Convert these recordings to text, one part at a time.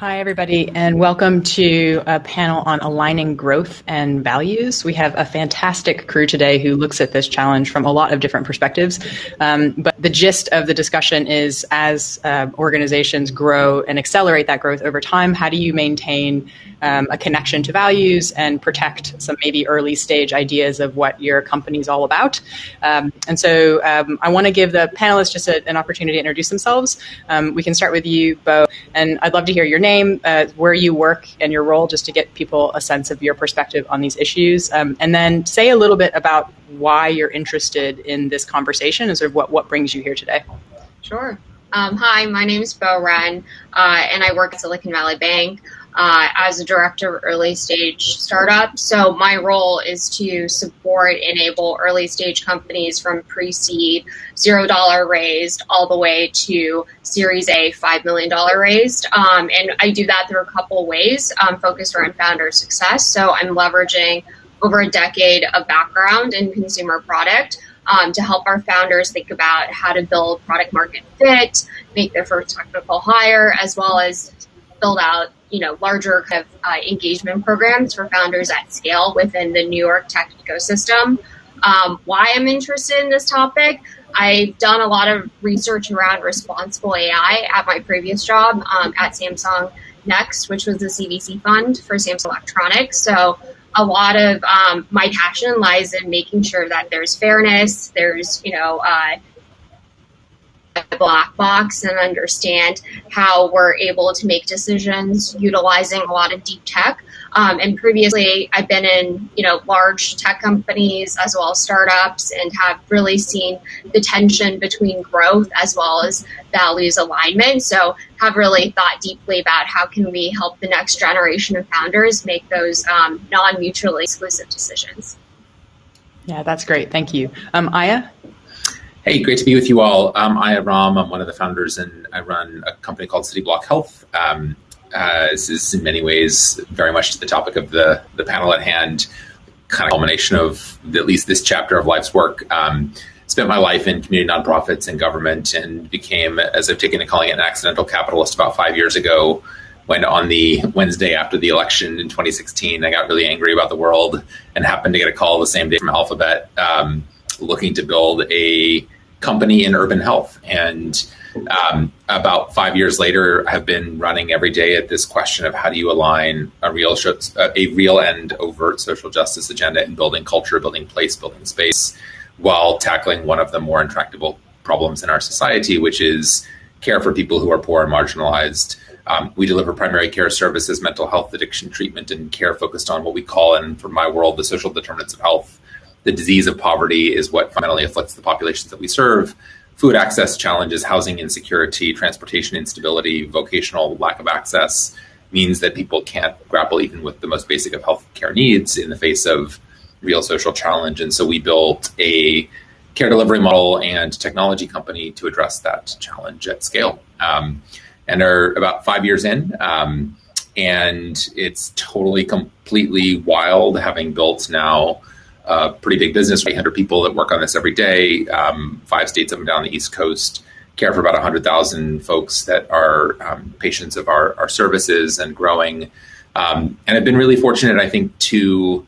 Hi, everybody, and welcome to a panel on aligning growth and values. We have a fantastic crew today who looks at this challenge from a lot of different perspectives. But the gist of the discussion is, as organizations grow and accelerate that growth over time, how do you maintain a connection to values and protect some maybe early stage ideas of what your company's all about? And so I want to give the panelists just an opportunity to introduce themselves. We can start with you, Bo, and I'd love to hear your name, where you work, and your role, just to get people a sense of your perspective on these issues. And then say a little bit about why you're interested in this conversation and sort of what brings you here today. Sure. Hi, my name is Bo Wren, and I work at Silicon Valley Bank as a director of early stage startups. So my role is to support, enable early stage companies from pre-seed, $0 raised, all the way to Series A, $5 million raised. And I do that through a couple ways, focused around founder success. So I'm leveraging over a decade of background in consumer product to help our founders think about how to build product market fit, make their first technical hire, as well as build out larger kind of engagement programs for founders at scale within the New York tech ecosystem. Why I'm interested in this topic, I've done a lot of research around responsible AI at my previous job at Samsung Next, which was the CVC fund for Samsung Electronics. So a lot of my passion lies in making sure that there's fairness, there's, a black box, and understand how we're able to make decisions utilizing a lot of deep tech. And previously, I've been in, large tech companies as well as startups, and have really seen the tension between growth as well as values alignment. So have really thought deeply about how can we help the next generation of founders make those non-mutually exclusive decisions. Yeah, that's great. Thank you. Iyah? Hey, great to be with you all. I'm Iyah Romm. I'm one of the founders, and I run a company called Cityblock Health. This is in many ways very much to the topic of the panel at hand, kind of culmination of at least this chapter of life's work. Spent my life in community nonprofits and government, and became, as I've taken to calling it, an accidental capitalist about 5 years ago, when on the Wednesday after the election in 2016, I got really angry about the world and happened to get a call the same day from Alphabet looking to build a company in urban health. And about 5 years later, have been running every day at this question of how do you align a real and overt social justice agenda in building culture, building place, building space, while tackling one of the more intractable problems in our society, which is care for people who are poor and marginalized. We deliver primary care services, mental health, addiction treatment, and care focused on what we call, and for my world, the social determinants of health. The disease of poverty is what fundamentally afflicts the populations that we serve. Food access challenges, housing insecurity, transportation instability, vocational lack of access means that people can't grapple even with the most basic of health care needs in the face of real social challenge. And so we built a care delivery model and technology company to address that challenge at scale. And are about 5 years in. And it's totally, completely wild, having built now a pretty big business, 800 people that work on this every day, 5 states up and down the East Coast, care for about 100,000 folks that are patients of our services, and growing. And I've been really fortunate, I think, to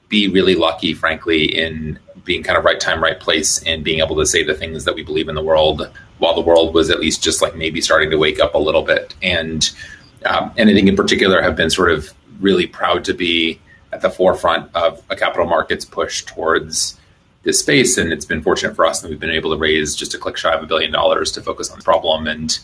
be really lucky, frankly, in being kind of right time, right place, and being able to say the things that we believe in the world, while the world was at least just like maybe starting to wake up a little bit. And I think in particular have been sort of really proud to be at the forefront of a capital markets push towards this space. And it's been fortunate for us that we've been able to raise just a click shy of $1 billion to focus on the problem. And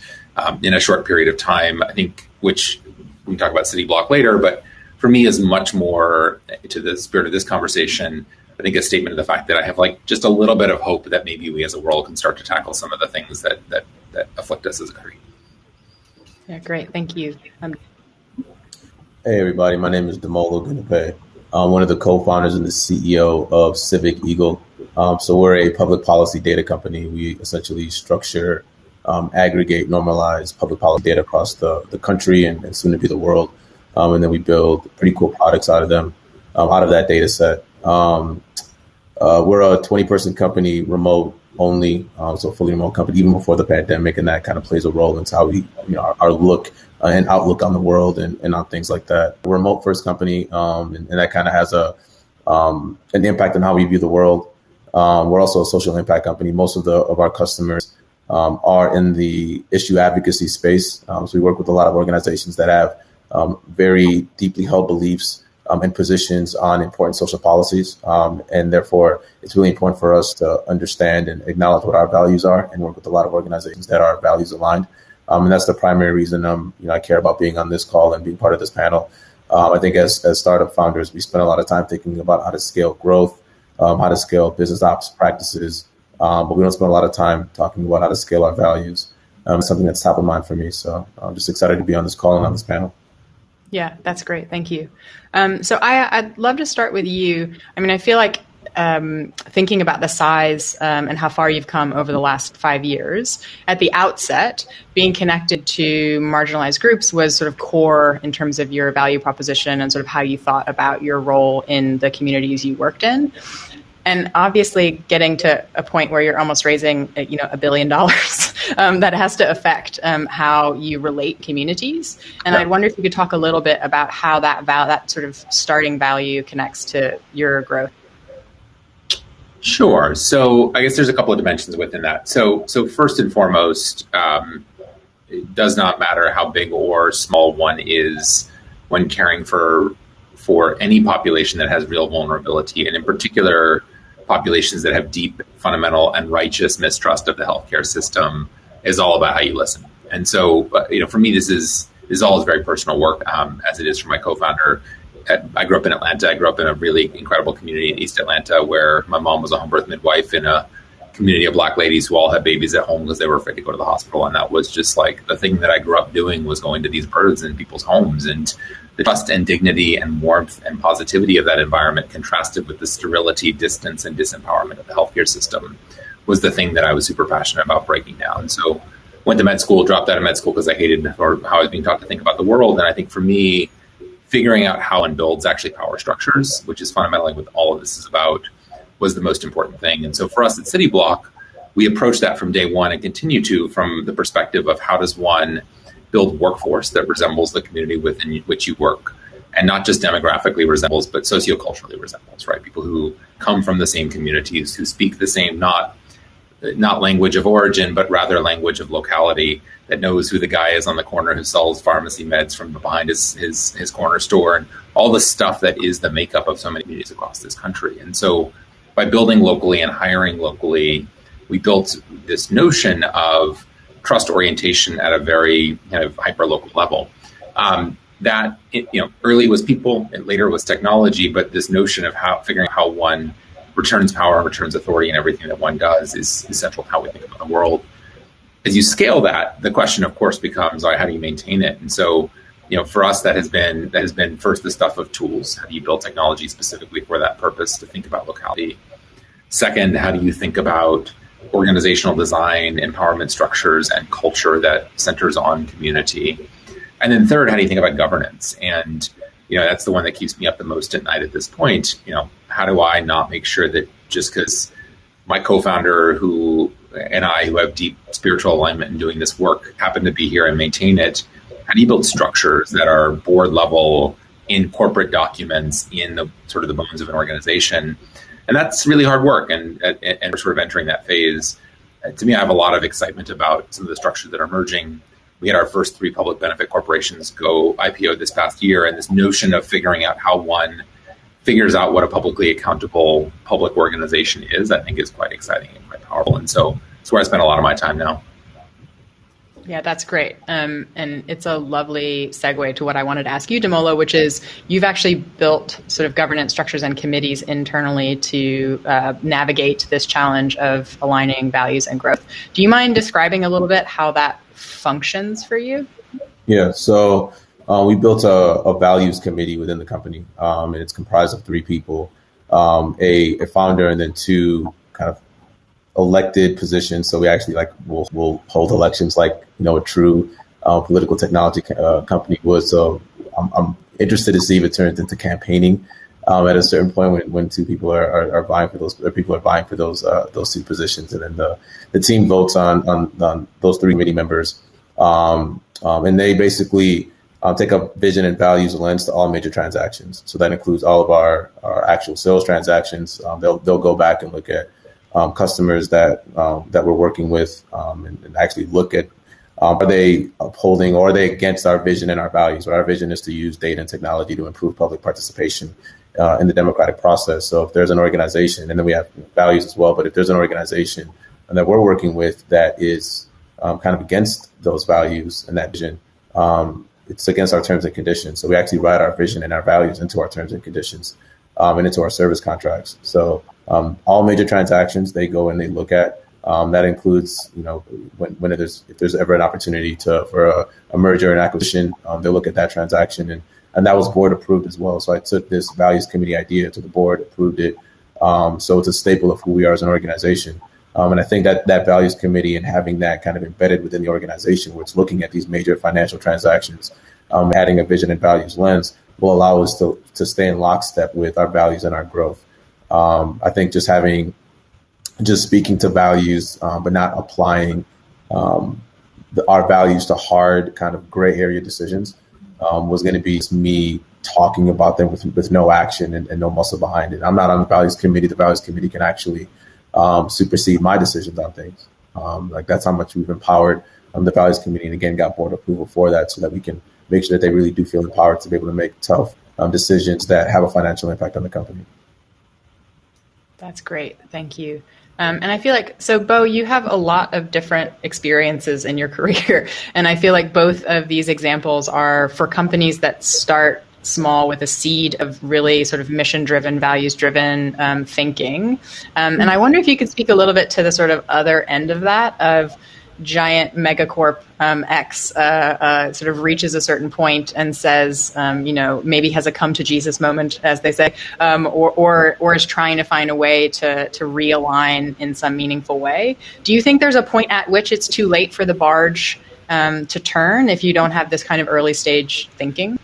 in a short period of time, I think, which we can talk about Cityblock later, but for me is much more to the spirit of this conversation, I think a statement of the fact that I have like just a little bit of hope that maybe we as a world can start to tackle some of the things that afflict us as a country. Yeah, great. Thank you. Hey, everybody. My name is Damola Ogundipe. I'm one of the co-founders and the CEO of Civic Eagle. So we're a public policy data company. We essentially structure, aggregate, normalize public policy data across the country and soon to be the world. And then we build pretty cool products out of them, out of that data set. We're a 20-person company, remote, only, so fully remote company, even before the pandemic, and that kind of plays a role into how we, our look and outlook on the world and on things like that. We're a remote first company, and that kind of has an impact on how we view the world. We're also a social impact company. Most of our customers are in the issue advocacy space. So we work with a lot of organizations that have very deeply held beliefs and positions on important social policies. And therefore, it's really important for us to understand and acknowledge what our values are and work with a lot of organizations that are values aligned. And that's the primary reason I care about being on this call and being part of this panel. I think as startup founders, we spend a lot of time thinking about how to scale growth, how to scale business ops practices, but we don't spend a lot of time talking about how to scale our values. It's something that's top of mind for me. So I'm just excited to be on this call and on this panel. Yeah, that's great. Thank you. So I'd love to start with you. I mean, I feel like thinking about the size and how far you've come over the last 5 years, at the outset, being connected to marginalized groups was sort of core in terms of your value proposition and sort of how you thought about your role in the communities you worked in. And obviously getting to a point where you're almost raising, $1 billion, that has to affect how you relate communities. And I wonder if you could talk a little bit about how that sort of starting value connects to your growth. Sure. So I guess there's a couple of dimensions within that. So first and foremost, it does not matter how big or small one is when caring for any population that has real vulnerability, and in particular, populations that have deep, fundamental, and righteous mistrust of the healthcare system, is all about how you listen. And so, for me, this is all very personal work, as it is for my co-founder. I grew up in Atlanta. I grew up in a really incredible community in East Atlanta where my mom was a home birth midwife in a community of Black ladies who all had babies at home because they were afraid to go to the hospital. And that was just like the thing that I grew up doing, was going to these births in people's homes. And the trust and dignity and warmth and positivity of that environment, contrasted with the sterility, distance, and disempowerment of the healthcare system, was the thing that I was super passionate about breaking down. So went to med school, dropped out of med school because I hated how I was being taught to think about the world. And I think for me, figuring out how one builds actually power structures, which is fundamentally what all of this is about, was the most important thing. And so for us at CityBlock, we approach that from day one and continue to from the perspective of how does one build workforce that resembles the community within which you work, and not just demographically resembles, but socioculturally resembles, right? People who come from the same communities, who speak the same, not language of origin, but rather language of locality, that knows who the guy is on the corner who sells pharmacy meds from behind his corner store, and all the stuff that is the makeup of so many communities across this country. And so by building locally and hiring locally, we built this notion of trust orientation at a very kind of hyper-local level. That early was people, and later was technology, but this notion of figuring out how one returns power and returns authority in everything that one does is central to how we think about the world. As you scale that, the question, of course, becomes, how do you maintain it? And so, for us, that has been first the stuff of tools. How do you build technology specifically for that purpose to think about locality? Second, how do you think about organizational design, empowerment structures, and culture that centers on community? And then third, how do you think about governance? And that's the one that keeps me up the most at night at this point. How do I not make sure that just because my co-founder who have deep spiritual alignment in doing this work happen to be here and maintain it, how do you build structures that are board level, in corporate documents, in the sort of the bones of an organization? And that's really hard work, and we're sort of entering that phase. To me, I have a lot of excitement about some of the structures that are emerging. We had our first 3 public benefit corporations go IPO this past year, and this notion of figuring out how one figures out what a publicly accountable public organization is, I think is quite exciting and quite powerful. And so it's where I spend a lot of my time now. Yeah, that's great. And it's a lovely segue to what I wanted to ask you, Damola, which is you've actually built sort of governance structures and committees internally to navigate this challenge of aligning values and growth. Do you mind describing a little bit how that functions for you? Yeah, so we built a values committee within the company, and it's comprised of 3 people, a founder, and then 2 kind of elected positions. So we actually we'll hold elections like a true political technology company would. So I'm interested to see if it turns into campaigning at a certain point when two people are vying for those, or people are vying for those two positions, and then the team votes on those three committee members, and they basically take a vision and values lens to all major transactions. So that includes all of our actual sales transactions. They'll go back and look at customers that we're working with, and actually look at are they upholding or are they against our vision and our values? Our vision is to use data and technology to improve public participation in the democratic process. So if there's an organization, and then we have values as well, but if there's an organization that we're working with that is kind of against those values and that vision, it's against our terms and conditions. So we actually write our vision and our values into our terms and conditions and into our service contracts. So all major transactions, they go and they look at. That includes, when if there's ever an opportunity for a merger and acquisition, they'll look at that transaction, and that was board approved as well. So I took this values committee idea to the board, approved it. So it's a staple of who we are as an organization. And I think that values committee and having that kind of embedded within the organization, where it's looking at these major financial transactions, adding a vision and values lens, will allow us to stay in lockstep with our values and our growth. I think just speaking to values, but not applying our values to hard kind of gray area decisions was going to be me talking about them with no action and no muscle behind it. I'm not on the values committee. The values committee can actually supersede my decisions on things. That's how much we've empowered the values committee, and again, got board approval for that, so that we can make sure that they really do feel empowered to be able to make tough decisions that have a financial impact on the company. That's great. Thank you. And I feel like, so Bo, you have a lot of different experiences in your career. And I feel like both of these examples are for companies that start small with a seed of really sort of mission-driven, values-driven thinking. And I wonder if you could speak a little bit to the sort of other end of that, of giant megacorp X sort of reaches a certain point and says, maybe has a come to Jesus moment, as they say, or is trying to find a way to realign in some meaningful way. Do you think there's a point at which it's too late for the barge to turn if you don't have this kind of early stage thinking?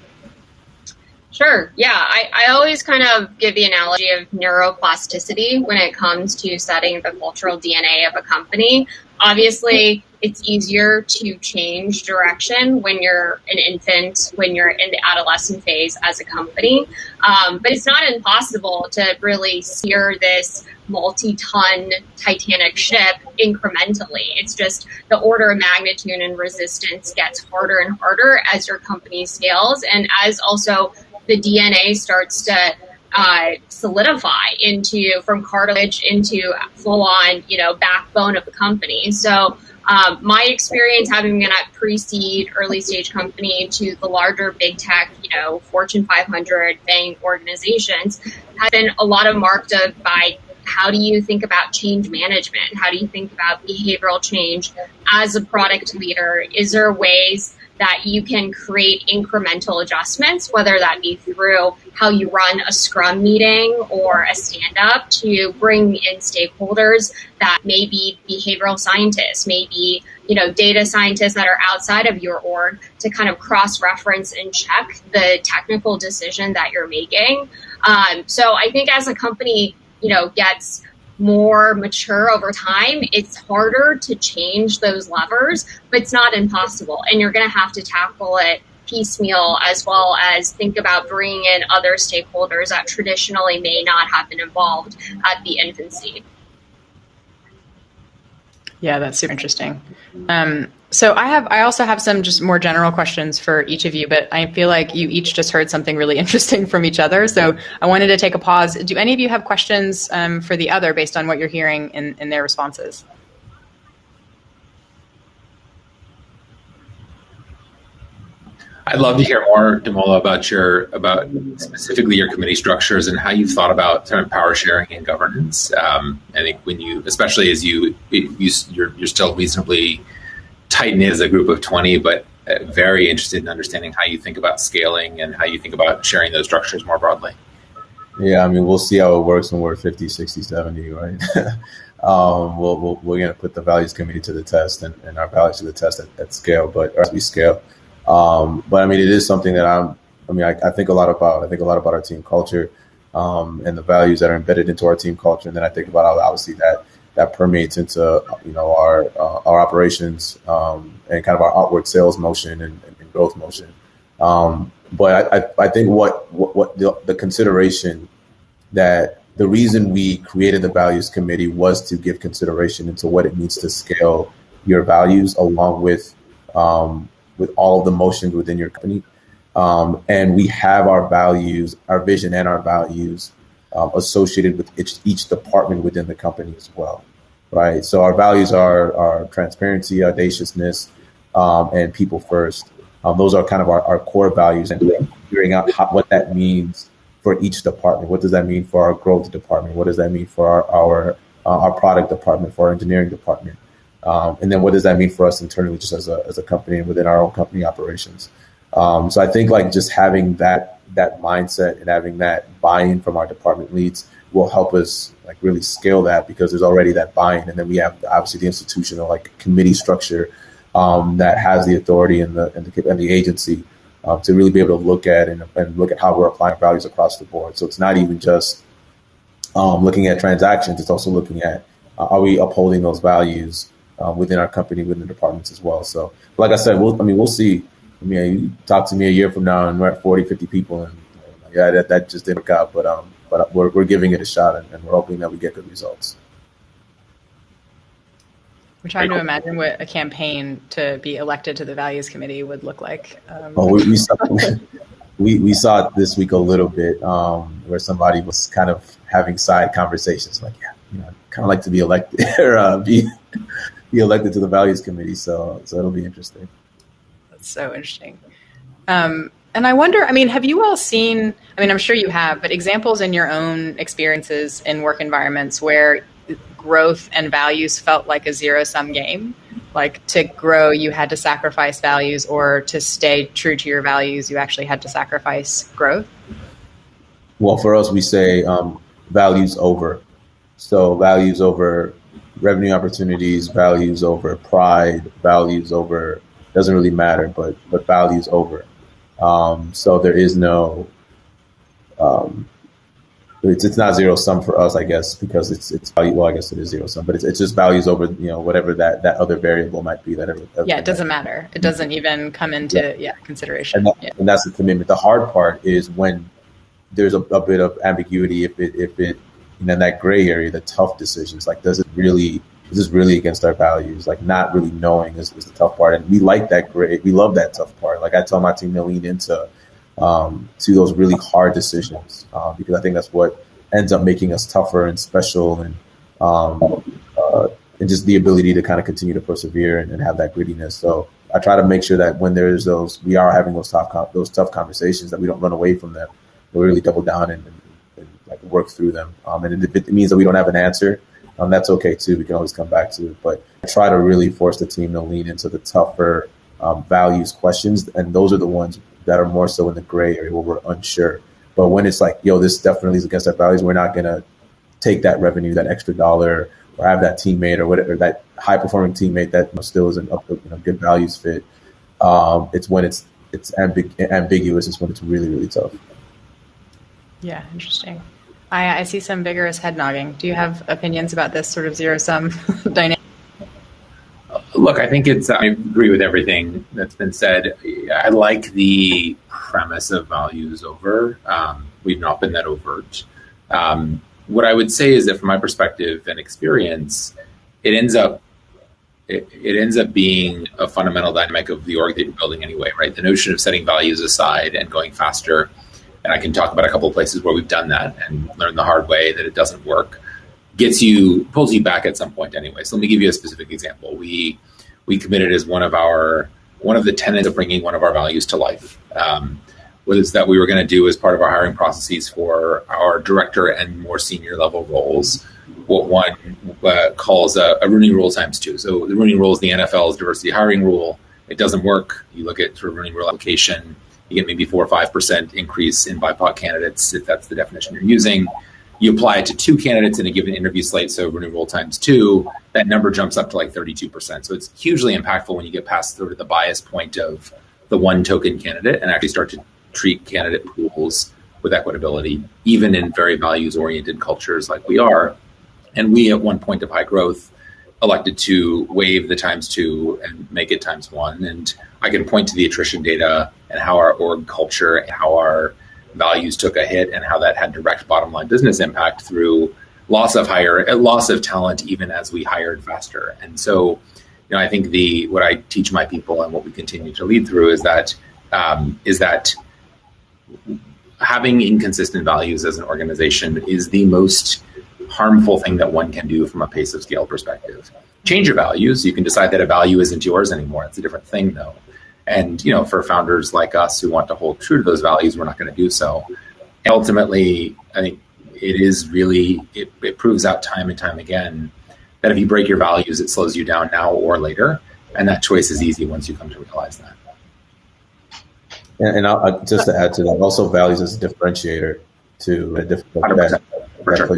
Sure. Yeah. I always kind of give the analogy of neuroplasticity when it comes to setting the cultural DNA of a company. Obviously, it's easier to change direction when you're an infant, when you're in the adolescent phase as a company. But it's not impossible to really steer this multi-ton Titanic ship incrementally. It's just the order of magnitude and resistance gets harder and harder as your company scales, and as also the DNA starts to solidify from cartilage into full-on, backbone of the company. So my experience having been at pre-seed, early stage company to the larger big tech, Fortune 500 bank organizations has been a lot of marked by how do you think about change management? How do you think about behavioral change as a product leader? Is there ways that you can create incremental adjustments, whether that be through how you run a scrum meeting or a stand-up, to bring in stakeholders that may be behavioral scientists, maybe data scientists that are outside of your org, to kind of cross-reference and check the technical decision that you're making. So I think as a company, gets more mature over time, it's harder to change those levers, but it's not impossible. And you're going to have to tackle it piecemeal, as well as think about bringing in other stakeholders that traditionally may not have been involved at the infancy. Yeah, that's super interesting. So I also have some just more general questions for each of you, but I feel like you each just heard something really interesting from each other. So I wanted to take a pause. Do any of you have questions for the other based on what you're hearing in their responses? I'd love to hear more, Damola, about specifically your committee structures and how you've thought about kind of power sharing and governance. I think when you, especially as you're still reasonably tight knit as a group of 20, but very interested in understanding how you think about scaling and how you think about sharing those structures more broadly. Yeah, we'll see how it works when we're 50, 60, 70, right? We're going to put the values committee to the test and our values to the test at scale, but as we scale. But it is something that I think a lot about. I think a lot about our team culture. and the values that are embedded into our team culture. And then I think about how obviously that permeates into, our operations, and kind of our outward sales motion and growth motion. But I think what the consideration that the reason we created the values committee was to give consideration into what it means to scale your values along with all of the motions within your company. And we have our values, our vision and our values associated with each department within the company as well, right? So our values are transparency, audaciousness, and people first. Those are kind of our core values, and figuring out what that means for each department. What does that mean for our growth department? What does that mean for our product department, for our engineering department? And then what does that mean for us internally, just as a company and within our own company operations? So I think like just having that mindset and having that buy-in from our department leads will help us like really scale that, because there's already that buy-in. And then we have obviously the institutional like committee structure that has the authority and the agency to really be able to look at and look at how we're applying values across the board. So it's not even just looking at transactions. It's also looking at are we upholding those values within our company, within the departments as well. So like I said, we'll see. I mean, you talk to me a year from now and we're at 40, 50 people, and that just didn't work out. But we're giving it a shot, and we're hoping that we get good results. We're trying to imagine what a campaign to be elected to the values committee would look like. We saw it this week a little bit, where somebody was kind of having side conversations like, kind of like to be elected or be elected to the values committee. So it'll be interesting. That's so interesting. And I wonder, have you all seen, I'm sure you have, but examples in your own experiences in work environments where growth and values felt like a zero-sum game? Like to grow, you had to sacrifice values, or to stay true to your values, you actually had to sacrifice growth? Well, for us, we say values over. So values over revenue opportunities, values over pride, values over, doesn't really matter, but values over. So there is no, it's not zero sum for us, I guess, because it's value. Well, I guess it is zero sum, but it's just values over, whatever that other variable might be. It doesn't matter. It doesn't even come into consideration. And that's the commitment. The hard part is when there's a bit of ambiguity. If it in that gray area, the tough decisions, like is this really against our values? Like not really knowing is the tough part. And we like that gray. We love that tough part. Like I tell my team to lean into to those really hard decisions, because I think that's what ends up making us tougher and special, and just the ability to kind of continue to persevere and have that grittiness. So I try to make sure that when there's we are having those tough conversations, that we don't run away from them. We really double down and like work through them. And if it means that we don't have an answer, that's okay too. We can always come back to it. But I try to really force the team to lean into the tougher values questions, and those are the ones that are more so in the gray area where we're unsure. But when it's like, this definitely is against our values, we're not gonna take that revenue, that extra dollar, or have that teammate or whatever, that high performing teammate that still is a good values fit. It's when it's ambiguous. It's when it's really, really tough. Yeah, interesting. I see some vigorous head nodding. Do you have opinions about this sort of zero-sum dynamic? Look, I think I agree with everything that's been said. I like the premise of values over. We've not been that overt. What I would say is that from my perspective and experience, it ends up being a fundamental dynamic of the org that you're building anyway, right? The notion of setting values aside and going faster. And I can talk about a couple of places where we've done that and learned the hard way that it doesn't work. Pulls you back at some point anyway. So let me give you a specific example. We committed as one of the tenets of bringing one of our values to life. Was that we were going to do as part of our hiring processes for our director and more senior level roles, what one calls a Rooney Rule times 2. So the Rooney Rule is the NFL's diversity hiring rule. It doesn't work. You look at sort of Rooney Rule application, you get maybe 4 or 5% increase in BIPOC candidates, if that's the definition you're using. You apply it to 2 candidates in a given interview slate, so Rooney Rule times 2, that number jumps up to like 32%. So it's hugely impactful when you get past sort of the bias point of the one token candidate and actually start to treat candidate pools with equitability, even in very values-oriented cultures like we are. And we, at one point of high growth, elected to waive the ×2 and make it ×1. And I can point to the attrition data and how our org culture and how our values took a hit and how that had direct bottom line business impact through loss of talent, even as we hired faster. And so, I think what I teach my people and what we continue to lead through is that having inconsistent values as an organization is the most harmful thing that one can do from a pace of scale perspective. Change your values. You can decide that a value isn't yours anymore. It's a different thing, though. And, for founders like us who want to hold true to those values, we're not going to do so. And ultimately, I think it proves out time and time again that if you break your values, it slows you down now or later. And that choice is easy once you come to realize that. And I'll, just to add to that, also values as a differentiator to a difficult 100%, for sure.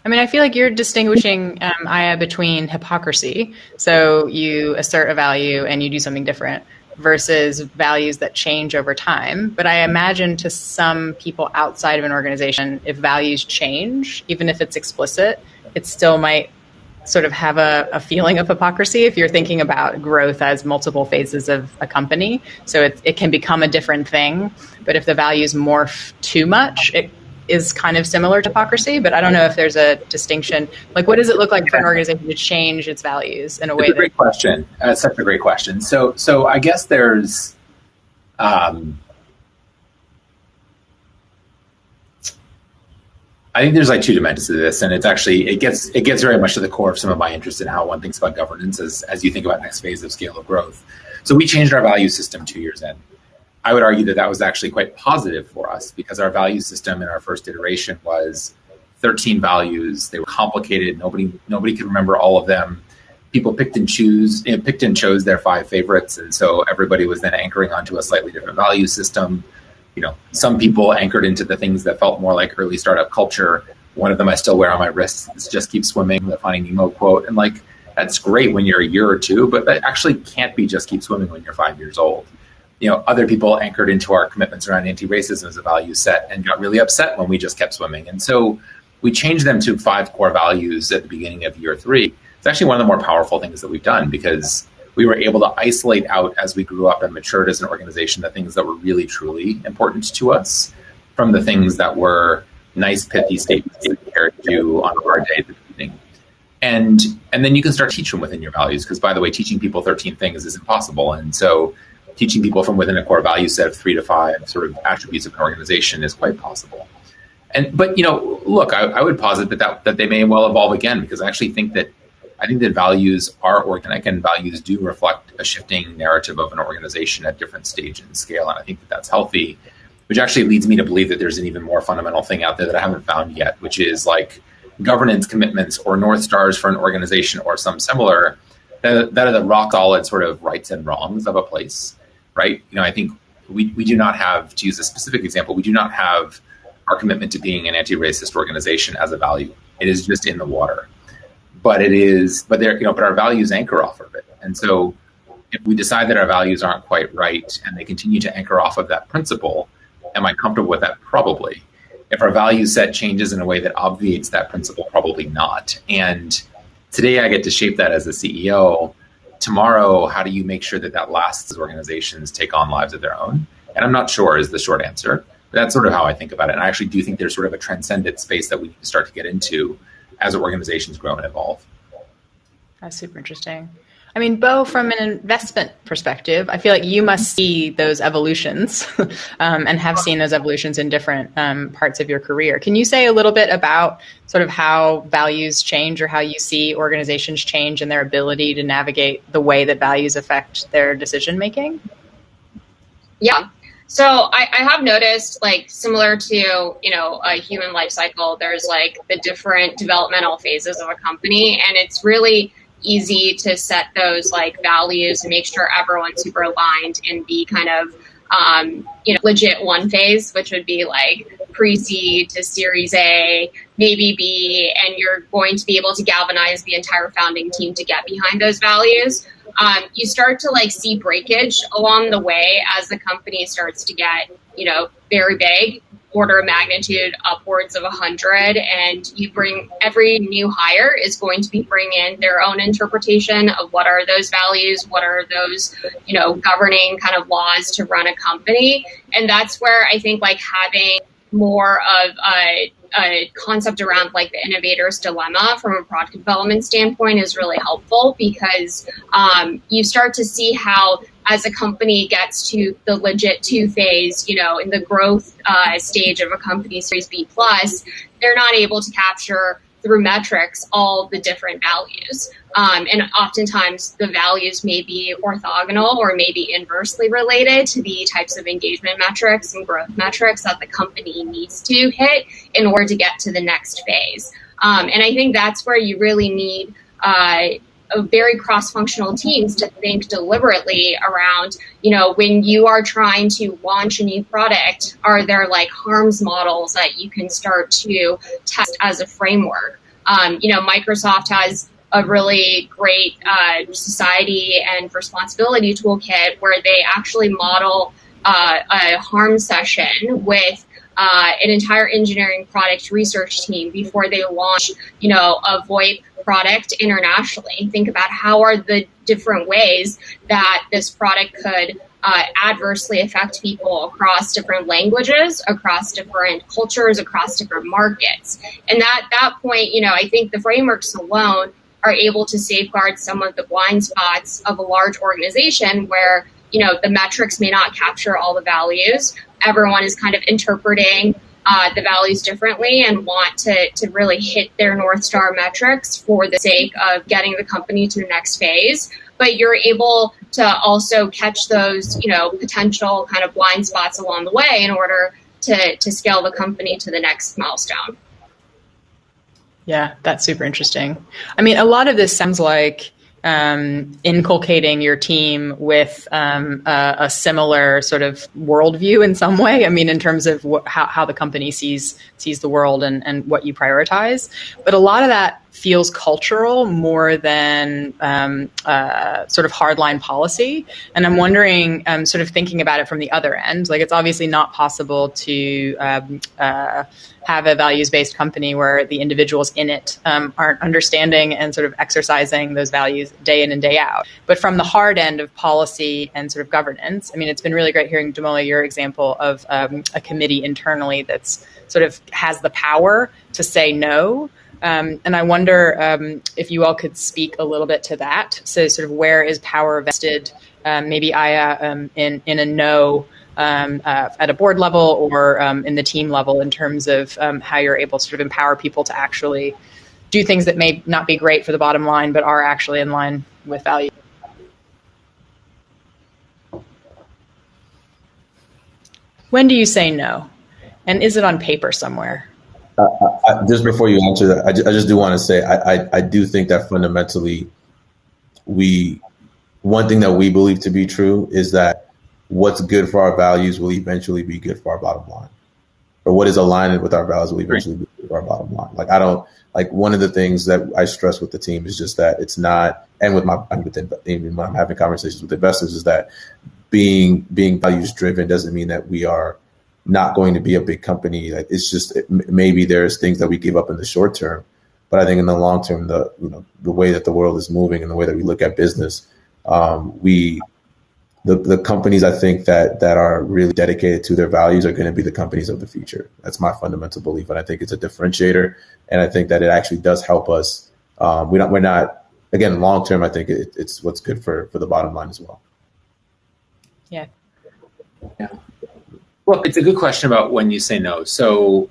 I mean, I feel like you're distinguishing, Iyah, between hypocrisy. So you assert a value and you do something different versus values that change over time. But I imagine to some people outside of an organization, if values change, even if it's explicit, it still might sort of have a feeling of hypocrisy if you're thinking about growth as multiple phases of a company. So it can become a different thing. But if the values morph too much, it is kind of similar to hypocrisy. But I don't know if there's a distinction. Like, what does it look like for an organization to change its values in a way? It's a great question. It's such a great question. So I guess there's I think there's like two dimensions to this, and it gets very much to the core of some of my interest in how one thinks about governance as you think about next phase of scale of growth. So we changed our value system 2 years in. I would argue that was actually quite positive for us because our value system in our first iteration was 13 values. They were complicated. Nobody could remember all of them. People picked and chose their 5 favorites, and so everybody was then anchoring onto a slightly different value system. Some people anchored into the things that felt more like early startup culture. One of them I still wear on my wrist. It's "Just keep swimming," the Finding Nemo quote. And that's great when you're a year or two, but that actually can't be "Just keep swimming" when you're 5 years old. Other people anchored into our commitments around anti-racism as a value set and got really upset when we just kept swimming. And so we changed them to 5 core values at the beginning of year 3. It's actually one of the more powerful things that we've done because we were able to isolate out as we grew up and matured as an organization the things that were really, truly important to us from the things that were nice, pithy statements that we cared to do on a hard day at the beginning. And then you can start teaching them within your values because, by the way, teaching people 13 things is impossible. And so teaching people from within a core value set of 3 to 5 sort of attributes of an organization is quite possible. But look, I would posit that they may well evolve again because I actually think that values are organic and values do reflect a shifting narrative of an organization at different stages and scale. And I think that that's healthy, which actually leads me to believe that there's an even more fundamental thing out there that I haven't found yet, which is like governance commitments or North Stars for an organization or some similar that are the rock solid sort of rights and wrongs of a place, right? I think we do not have, to use a specific example, we do not have our commitment to being an anti-racist organization as a value. It is just in the water. But our values anchor off of it. And so if we decide that our values aren't quite right and they continue to anchor off of that principle, am I comfortable with that? Probably. If our value set changes in a way that obviates that principle, probably not. And today I get to shape that as a CEO. Tomorrow, how do you make sure that lasts as organizations take on lives of their own? And I'm not sure is the short answer, but that's sort of how I think about it. And I actually do think there's sort of a transcendent space that we need to start to get into as organizations grow and evolve. That's super interesting. I mean, Bo, from an investment perspective, I feel like you must see those evolutions and have seen those evolutions in different parts of your career. Can you say a little bit about sort of how values change or how you see organizations change and their ability to navigate the way that values affect their decision making? Yeah. So I have noticed, similar to, a human life cycle, there's the different developmental phases of a company, and it's really easy to set those values and make sure everyone's super aligned and be kind of legit one phase, which would be like pre-seed to Series A, maybe B, and you're going to be able to galvanize the entire founding team to get behind those values. You start to like see breakage along the way as the company starts to get, very big, order of magnitude upwards of 100, and you bring every new hire is going to be bringing in their own interpretation of what are those values, what are those, governing kind of laws to run a company. And that's where I think like having more of a concept around like the innovator's dilemma from a product development standpoint is really helpful, because you start to see how as a company gets to the legit 2 phase, in the growth stage of a company, Series B plus, they're not able to capture through metrics all the different values. And oftentimes the values may be orthogonal or maybe inversely related to the types of engagement metrics and growth metrics that the company needs to hit in order to get to the next phase. And I think that's where you really need very cross-functional teams to think deliberately around, when you are trying to launch a new product, are there like harms models that you can start to test as a framework? Microsoft has a really great society and responsibility toolkit where they actually model a harm session with an entire engineering product research team before they launch, a VoIP product internationally. Think about how are the different ways that this product could adversely affect people across different languages, across different cultures, across different markets. And at that point, I think the frameworks alone are able to safeguard some of the blind spots of a large organization where, the metrics may not capture all the values. Everyone is kind of interpreting the values differently and want to really hit their North Star metrics for the sake of getting the company to the next phase. But you're able to also catch those, potential kind of blind spots along the way in order to scale the company to the next milestone. Yeah, that's super interesting. I mean, a lot of this sounds like inculcating your team with a similar sort of worldview in some way. I mean, in terms of how the company sees the world and what you prioritize. But a lot of that feels cultural more than sort of hardline policy. And I'm wondering, sort of thinking about it from the other end, like it's obviously not possible to have a values-based company where the individuals in it aren't understanding and sort of exercising those values day in and day out. But from the hard end of policy and sort of governance, I mean, it's been really great hearing, Damola, your example of a committee internally that's sort of has the power to say no. And I wonder if you all could speak a little bit to that. So sort of where is power vested, maybe Iyah, in a no at a board level or in the team level in terms of how you're able to sort of empower people to actually do things that may not be great for the bottom line, but are actually in line with value. When do you say no? And is it on paper somewhere? Just before you answer that, I just do want to say I do think that fundamentally one thing that we believe to be true is that what's good for our values will eventually be good for our bottom line, or what is aligned with our values will eventually be good for our bottom line. Like one of the things that I stress with the team is just that it's not, and even when I'm having conversations with investors, is that being values driven doesn't mean that we are not going to be a big company. Like it's just maybe there's things that we give up in the short term, but I think in the long term, the way that the world is moving and the way that we look at business, the companies I think that are really dedicated to their values are going to be the companies of the future. That's my fundamental belief, and I think it's a differentiator, and I think that it actually does help us. We're not again long term. I think it's what's good for the bottom line as well. Yeah. Well, it's a good question about when you say no. So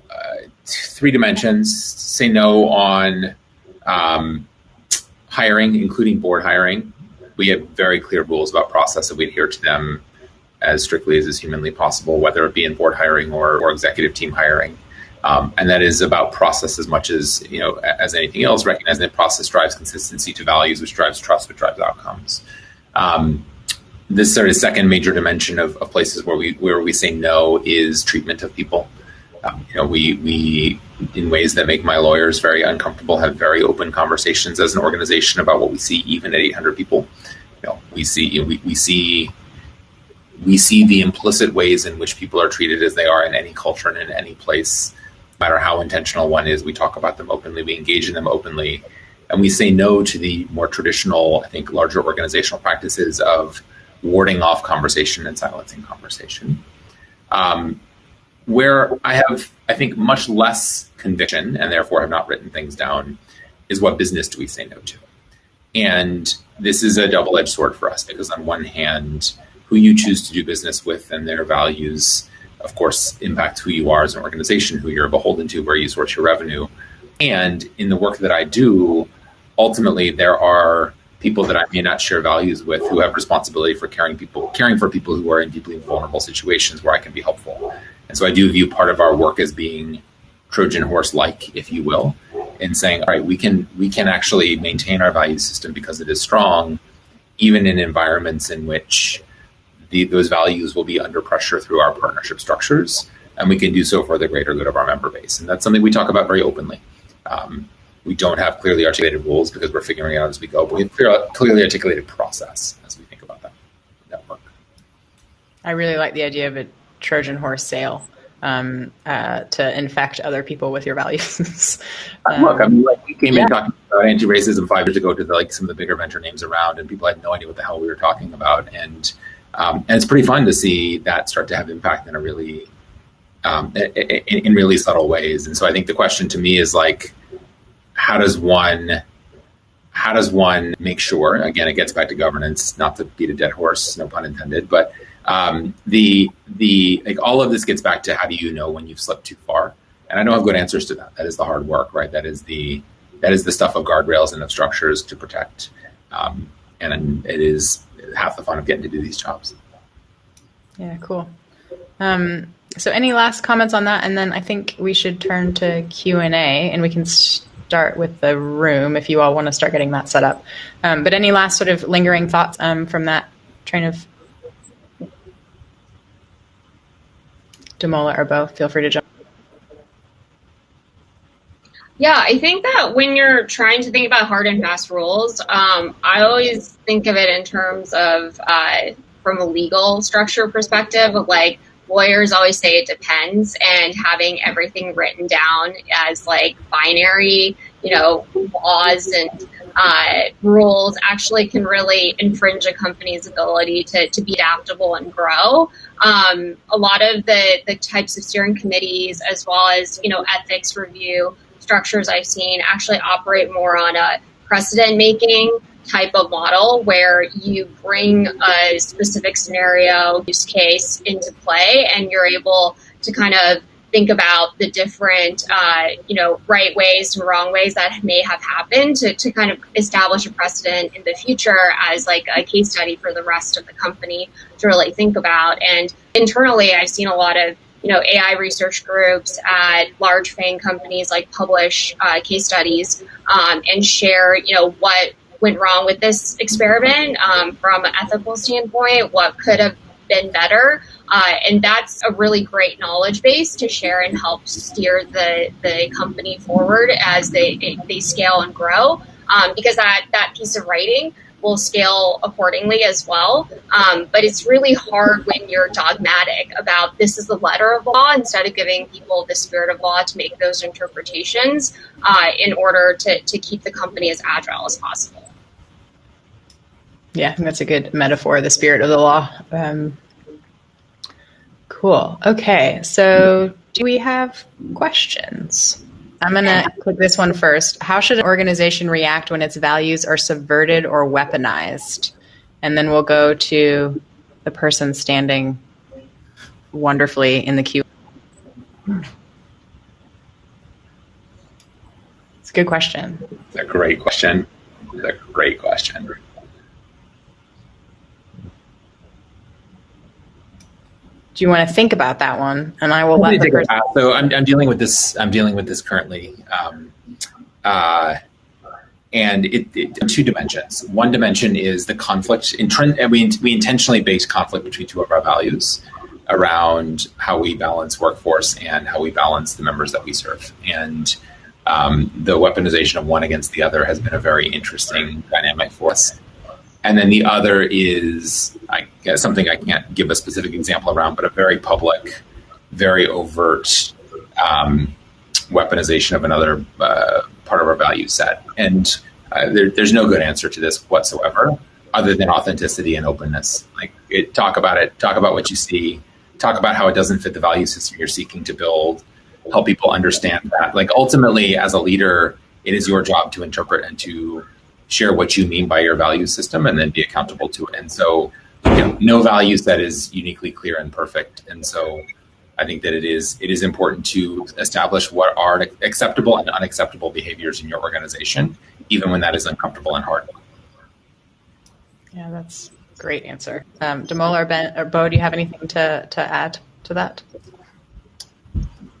3 dimensions: say no on hiring, including board hiring. We have very clear rules about process, and we adhere to them as strictly as is humanly possible, whether it be in board hiring or executive team hiring. And that is about process as much as as anything else, recognizing that process drives consistency to values, which drives trust, which drives outcomes. this sort of second major dimension of places where we say no is treatment of people. We in ways that make my lawyers very uncomfortable, have very open conversations as an organization about what we see, even at 800 people. We see the implicit ways in which people are treated as they are in any culture and in any place, no matter how intentional one is. We talk about them openly, we engage in them openly, and we say no to the more traditional, I think, larger organizational practices of warding off conversation and silencing conversation. Where I have, I think, much less conviction, and therefore have not written things down, is what business do we say no to? And this is a double-edged sword for us, because on one hand, who you choose to do business with and their values, of course, impact who you are as an organization, who you're beholden to, where you source your revenue. And in the work that I do, ultimately, there are people that I may not share values with who have responsibility for caring for people who are in deeply vulnerable situations where I can be helpful. And so I do view part of our work as being Trojan horse-like, if you will, in saying, all right, we can actually maintain our value system because it is strong, even in environments in which those values will be under pressure through our partnership structures, and we can do so for the greater good of our member base. And that's something we talk about very openly. We don't have clearly articulated rules because we're figuring it out as we go, but we have clearly articulated process as we think about that work. I really like the idea of a Trojan horse sale to infect other people with your values. Look, I mean, we came in talking about anti-racism 5 years ago to some of the bigger venture names around, and people had no idea what the hell we were talking about. And it's pretty fun to see that start to have impact in a really, in really subtle ways. And so I think the question to me is how does one make sure, again, it gets back to governance, not to beat a dead horse, no pun intended, but all of this gets back to how do you know when you've slipped too far? And I don't have good answers to that. That is the hard work, right? That is the stuff of guardrails and of structures to protect. And it is half the fun of getting to do these jobs. Yeah, cool. So any last comments on that? And then I think we should turn to Q&A, and we can start with the room if you all want to start getting that set up. But any last sort of lingering thoughts from that train of Damola or Bo? Feel free to jump. Yeah, I think that when you're trying to think about hard and fast rules, I always think of it in terms of from a legal structure perspective of lawyers always say it depends, and having everything written down as binary, laws and rules actually can really infringe a company's ability to be adaptable and grow. A lot of the types of steering committees, as well as, ethics review structures I've seen, actually operate more on a precedent-making type of model where you bring a specific scenario use case into play, and you're able to kind of think about the different, right ways and wrong ways that may have happened to kind of establish a precedent in the future as a case study for the rest of the company to really think about. And internally, I've seen a lot of AI research groups at large FANG companies publish case studies and share, what went wrong with this experiment from an ethical standpoint, what could have been better. And that's a really great knowledge base to share and help steer the company forward as they scale and grow, because that piece of writing will scale accordingly as well. But it's really hard when you're dogmatic about this is the letter of law instead of giving people the spirit of law to make those interpretations in order to keep the company as agile as possible. Yeah, I think that's a good metaphor, the spirit of the law. Cool. Okay, so do we have questions? I'm going to click this one first. How should an organization react when its values are subverted or weaponized? And then we'll go to the person standing wonderfully in the queue. It's a good question. It's a great question. Do you want to think about that one? And I will let the person. So I'm dealing with this. I'm dealing with this currently. And two dimensions. One dimension is the conflict. We intentionally base conflict between two of our values around how we balance workforce and how we balance the members that we serve. And the weaponization of one against the other has been a very interesting dynamic for us. And then the other is, I guess, something I can't give a specific example around, but a very public, very overt weaponization of another part of our value set. And there's no good answer to this whatsoever, other than authenticity and openness. Talk about it, talk about what you see, talk about how it doesn't fit the value system you're seeking to build, help people understand that. Ultimately, as a leader, it is your job to interpret and to share what you mean by your value system and then be accountable to it. And so, no value set is uniquely clear and perfect. And so I think that it is important to establish what are acceptable and unacceptable behaviors in your organization, even when that is uncomfortable and hard. Yeah, that's a great answer. Damola or Ben or Bo, do you have anything to add to that?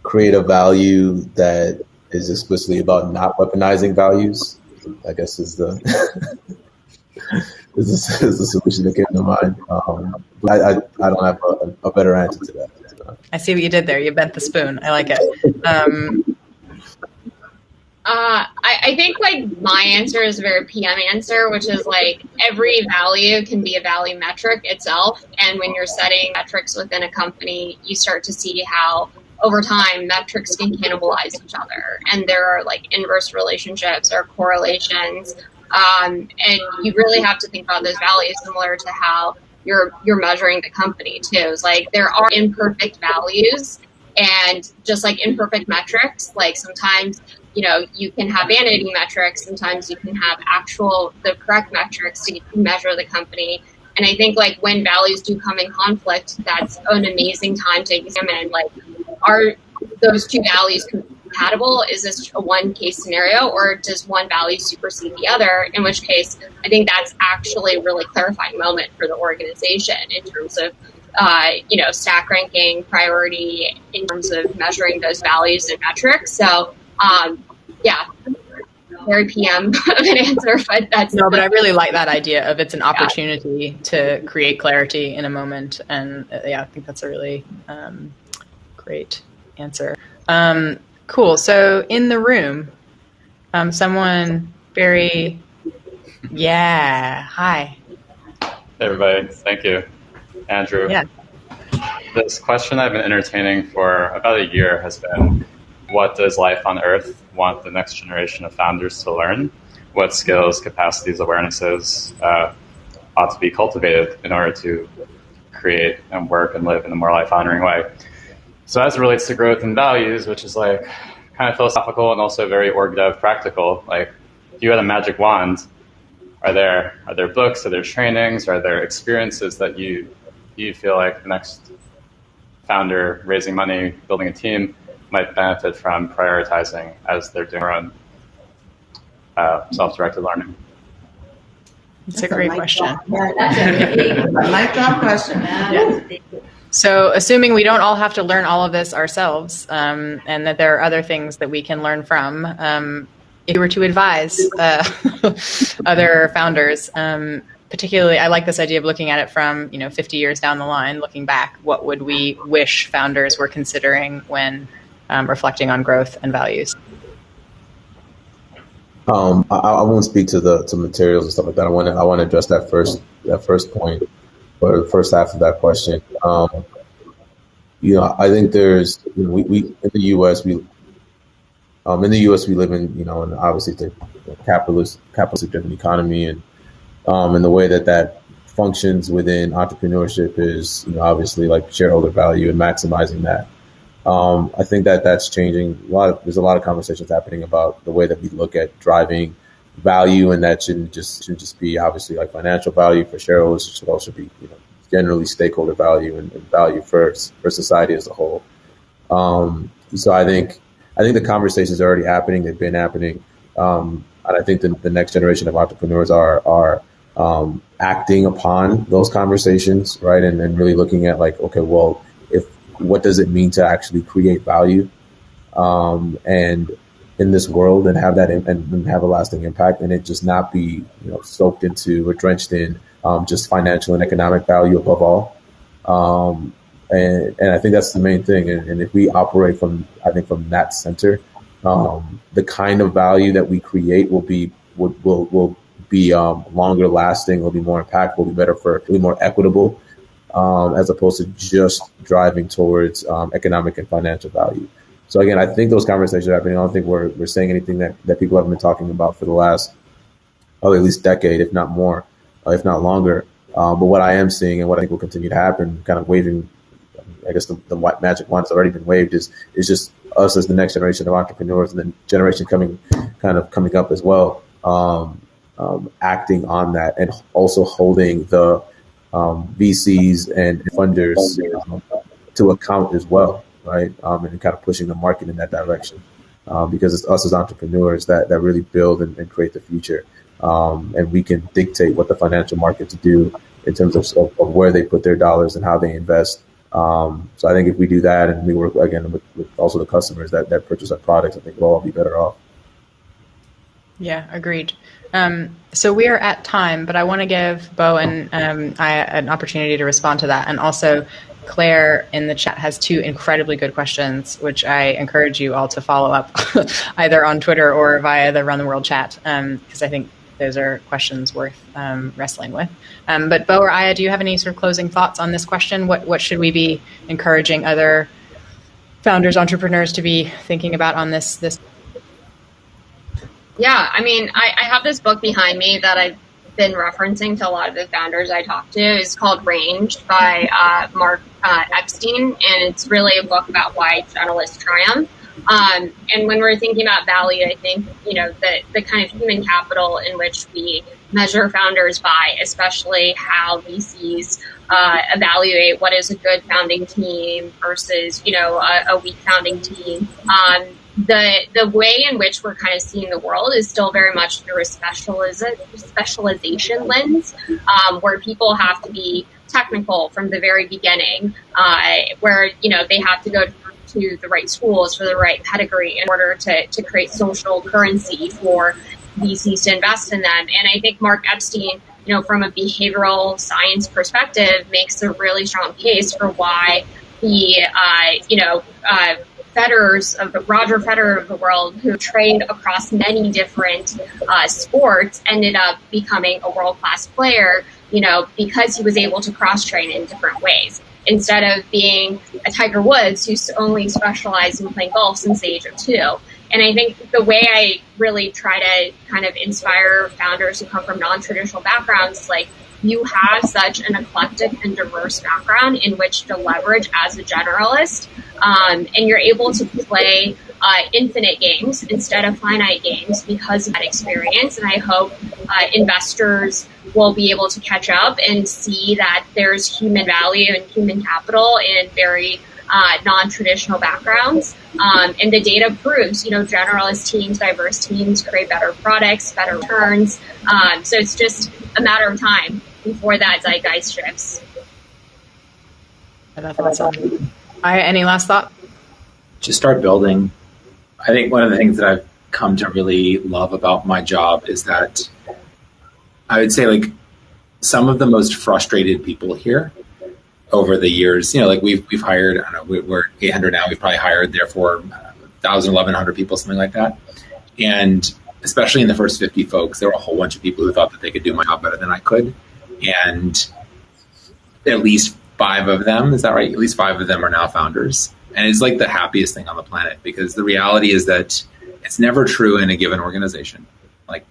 Create a value that is explicitly about not weaponizing values, I guess, is the is the solution that came to mind. I don't have a better answer to that. I see what you did there. You bent the spoon. I like it. I think my answer is a very PM answer, which is every value can be a value metric itself. And when you're setting metrics within a company, you start to see how over time metrics can cannibalize each other. And there are inverse relationships or correlations. And you really have to think about those values similar to how you're measuring the company too. It's there are imperfect values and just imperfect metrics. Sometimes, you can have vanity metrics. Sometimes you can have the correct metrics to measure the company. And I think when values do come in conflict, that's an amazing time to examine, are those two values compatible? Is this a one case scenario, or does one value supersede the other? In which case, I think that's actually a really clarifying moment for the organization in terms of, stack ranking, priority, in terms of measuring those values and metrics. So, very PM of an answer, but that's no. But I really like that idea of it's an opportunity to create clarity in a moment, and I think that's a really great answer. Cool. So in the room, someone very, hi. Hey everybody, thank you, Andrew. Yeah. This question I've been entertaining for about a year has been, what does life on Earth want the next generation of founders to learn? What skills, capacities, awarenesses ought to be cultivated in order to create and work and live in a more life-honoring way? So as it relates to growth and values, which is kind of philosophical and also very org dev practical, if you had a magic wand, are there books, are there trainings, are there experiences that you feel like the next founder raising money, building a team might benefit from prioritizing as they're doing their own self-directed learning? That's a great question. Yeah, that's a mic drop question. Yeah. So assuming we don't all have to learn all of this ourselves, and that there are other things that we can learn from, if you were to advise other founders, particularly, I like this idea of looking at it from 50 years down the line, looking back, what would we wish founders were considering when reflecting on growth and values? I won't speak to materials and stuff like that. I want to address that first point, or the first half of that question. I think there's we in the U.S. we live in and obviously the capitalist driven economy, and the way that functions within entrepreneurship is obviously shareholder value and maximizing that. I think that's changing. There's a lot of conversations happening about the way that we look at driving value, and that shouldn't just be obviously financial value for shareholders. It should also be generally stakeholder value and value for society as a whole. So I think the conversations are already happening. They've been happening, and I think the next generation of entrepreneurs are acting upon those conversations, right? And really looking at what does it mean to actually create value? And in this world and have that and have a lasting impact, and it just not be soaked into or drenched in just financial and economic value above all. And I think that's the main thing. And if we operate from that center, the kind of value that we create will be longer lasting, will be more impactful, will be better will be more equitable, as opposed to just driving towards economic and financial value. So again, I think those conversations are happening. I don't think we're saying anything that people haven't been talking about for the last, at least decade, if not more, if not longer. But what I am seeing and what I think will continue to happen, kind of waving, I guess the white magic wand has already been waved, is just us as the next generation of entrepreneurs and the generation coming up as well, acting on that and also holding the VCs and funders to account as well, right? And kind of pushing the market in that direction, because it's us as entrepreneurs that really build and create the future, and we can dictate what the financial markets do in terms of where they put their dollars and how they invest. So I think if we do that and we work again with also the customers that purchase our products, I think we'll all be better off. Yeah, agreed. So we are at time, but I want to give Bo and Iyah an opportunity to respond to that. And also Claire in the chat has 2 incredibly good questions, which I encourage you all to follow up either on Twitter or via the Run the World chat, because I think those are questions worth wrestling with. But Bo or Iyah, do you have any sort of closing thoughts on this question? What should we be encouraging other founders, entrepreneurs to be thinking about on this? Yeah, I mean, I have this book behind me that I've been referencing to a lot of the founders I talk to. It's called Ranged by Mark Epstein, and it's really a book about why generalists triumph. And when we're thinking about value, I think, the kind of human capital in which we measure founders by, especially how VCs evaluate what is a good founding team versus, a weak founding team. The way in which we're kind of seeing the world is still very much through a specialization lens, where people have to be technical from the very beginning, where, they have to go to the right schools for the right pedigree in order to create social currency for VCs to invest in them. And I think Mark Epstein, from a behavioral science perspective, makes a really strong case for why the, Roger Federer of the world, who trained across many different sports, ended up becoming a world-class player, because he was able to cross-train in different ways. Instead of being a Tiger Woods who's only specialized in playing golf since the age of 2. And I think the way I really try to kind of inspire founders who come from non-traditional backgrounds is like, you have such an eclectic and diverse background in which to leverage as a generalist, and you're able to play infinite games instead of finite games because of that experience. And I hope investors will be able to catch up and see that there's human value and human capital in very non-traditional backgrounds. And the data proves, generalist teams, diverse teams create better products, better returns. So it's just a matter of time before that zeitgeist shifts. That's awesome. Iyah, any last thought? Just start building. I think one of the things that I've come to really love about my job is that I would say, like, some of the most frustrated people here over the years, we've hired, I don't know, we're 800 now. We've probably hired, therefore, 1,000, 1,100 people, something like that. And especially in the first 50 folks, there were a whole bunch of people who thought that they could do my job better than I could. And at least 5 of them, is that right? At least 5 of them are now founders. And it's like the happiest thing on the planet, because the reality is that it's never true in a given organization. Like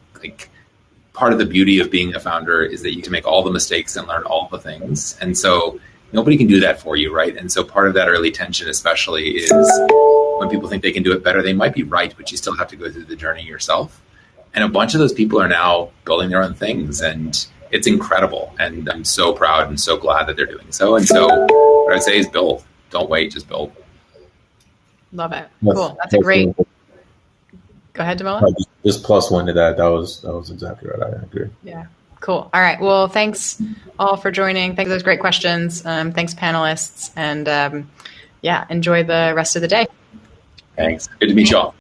part of the beauty of being a founder is that you can make all the mistakes and learn all the things. And so nobody can do that for you, right? And so part of that early tension especially is when people think they can do it better, they might be right, but you still have to go through the journey yourself. And a bunch of those people are now building their own things, and it's incredible. And I'm so proud and so glad that they're doing so. And so what I'd say is build. Don't wait, just build. Love it. Cool. That's a great. Go ahead, Damola. Just plus one to that. That was exactly right. I agree. Yeah. Cool. All right. Well, thanks all for joining. Thanks for those great questions. Thanks, panelists. And enjoy the rest of the day. Thanks. Good to meet you all.